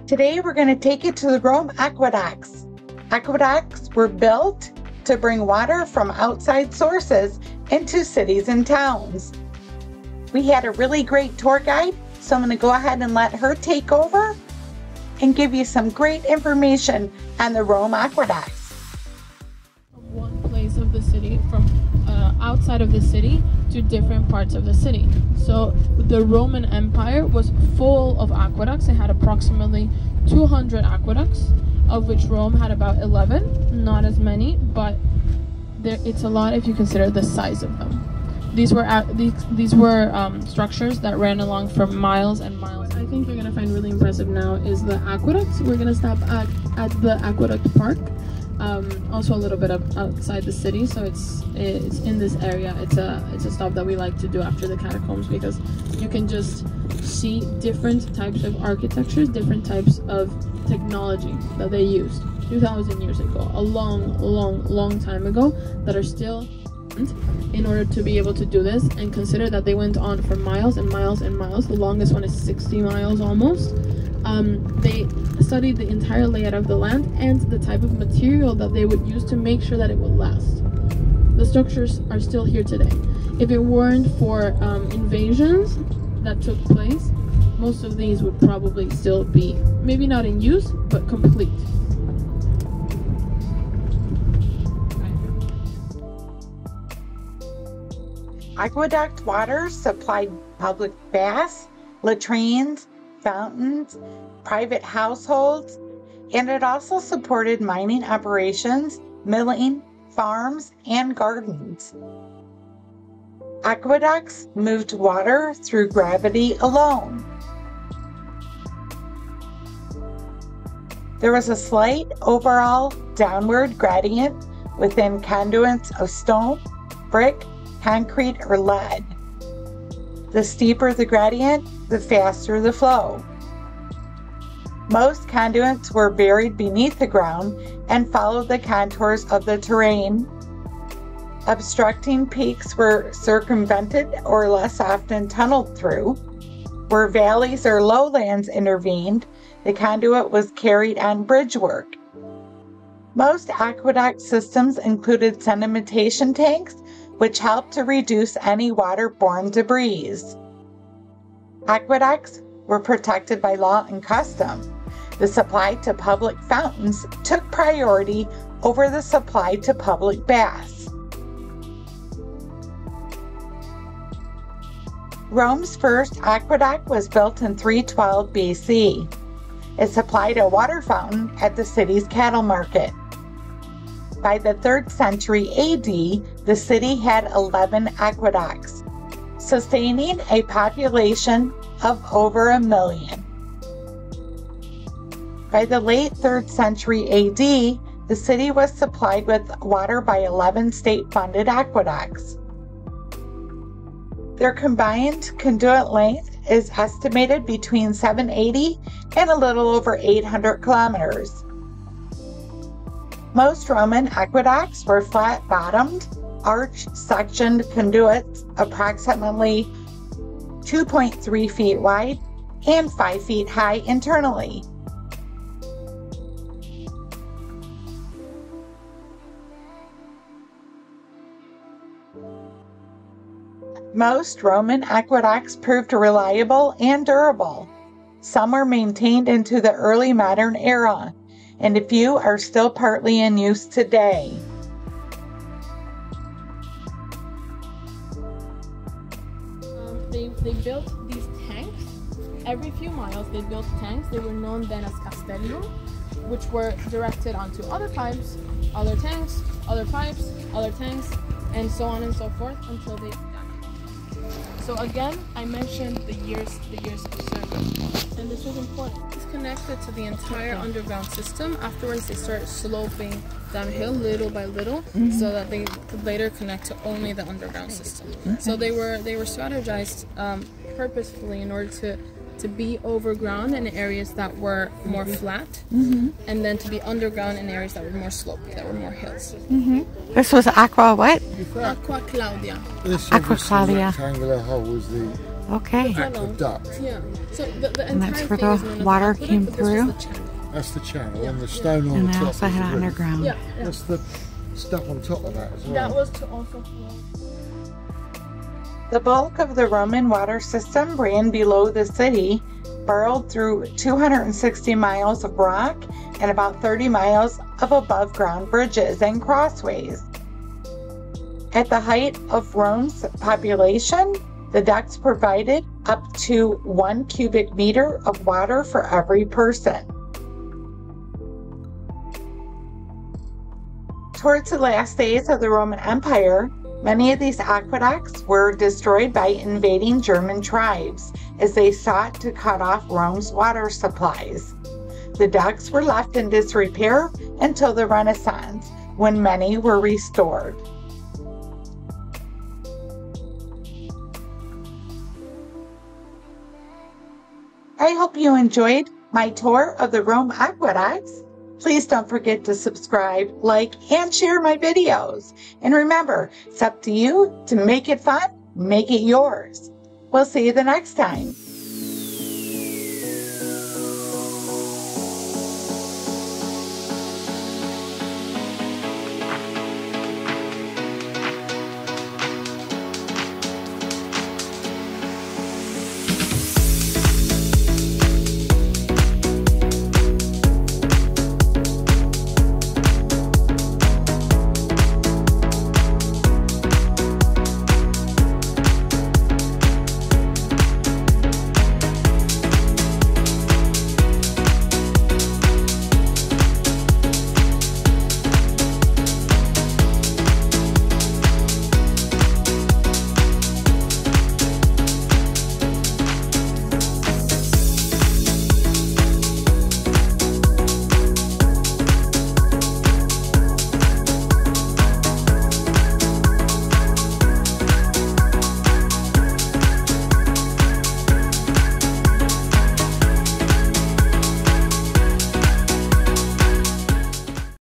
Today we're going to take you to the Rome aqueducts. Aqueducts were built to bring water from outside sources into cities and towns. We had a really great tour guide, so I'm going to go ahead and let her take over and give you some great information on the Rome aqueducts. One place of the city from outside of the city to different parts of the city. So the Roman Empire was full of aqueducts. It had approximately 200 aqueducts, of which Rome had about 11. Not as many, but it's a lot if you consider the size of them. These were structures that ran along for miles and miles. I think you're gonna find really impressive now is the aqueducts. We're gonna stop at the Aqueduct Park. Also a little bit outside the city, so it's in this area. It's a stop that we like to do after the catacombs, because you can just see different types of architectures, different types of technology that they used 2,000 years ago, a long time ago, that are still in order to be able to do this. And consider that they went on for miles and miles and miles. The longest one is 60 miles almost. They studied the entire layout of the land and the type of material that they would use to make sure that it would last. The structures are still here today. If it weren't for invasions that took place, most of these would probably still be, maybe not in use, but complete. Aqueduct water supplied public baths, latrines, fountains, private households, and it also supported mining operations, milling, farms, and gardens. Aqueducts moved water through gravity alone. There was a slight overall downward gradient within conduits of stone, brick, concrete, or lead. The steeper the gradient, the faster the flow. Most conduits were buried beneath the ground and followed the contours of the terrain. Obstructing peaks were circumvented or less often tunneled through. Where valleys or lowlands intervened, the conduit was carried on bridge work. Most aqueduct systems included sedimentation tanks, which helped to reduce any waterborne debris. Aqueducts were protected by law and custom. The supply to public fountains took priority over the supply to public baths. Rome's first aqueduct was built in 312 BC. It supplied a water fountain at the city's cattle market. By the 3rd century AD, the city had 11 aqueducts, sustaining a population of over 1 million. By the late 3rd century AD, the city was supplied with water by 11 state-funded aqueducts. Their combined conduit length is estimated between 780 and a little over 800 kilometers. Most Roman aqueducts were flat-bottomed, arch-sectioned conduits approximately 2.3 feet wide and 5 feet high internally. Most Roman aqueducts proved reliable and durable. Some were maintained into the early modern era, and a few are still partly in use today. They built these tanks. Every few miles they built tanks. They were known then as castellum, which were directed onto other pipes, other tanks, other pipes, other tanks, and so on and so forth until they So again, I mentioned the years of service, and this was important. It's connected to the entire underground system. Afterwards, they start sloping downhill little by little, so that they could later connect to only the underground system. So they were strategized purposefully in order to be overground in areas that were more flat, and then to be underground in areas that were more slopey, that were more hills. This was Aqua what? Aqua Claudia. This Aqua Claudia. rectangular hole was the aqueduct. Yeah. So the And entire that's where thing is the known as water aqueduct, came but this was through. the channel. That's the channel, and the stone on And the they top. also is had the it roof. underground. Yeah. That's the stuff on top of that as well. That was to also flow. The bulk of the Roman water system ran below the city, burrowed through 260 miles of rock and about 30 miles of above ground bridges and crossways. At the height of Rome's population, the ducts provided up to 1 cubic meter of water for every person. Towards the last days of the Roman Empire, many of these aqueducts were destroyed by invading German tribes as they sought to cut off Rome's water supplies. The ducts were left in disrepair until the Renaissance, when many were restored. I hope you enjoyed my tour of the Rome aqueducts. Please don't forget to subscribe, like, and share my videos. And remember, it's up to you to make it fun, make it yours. We'll see you the next time.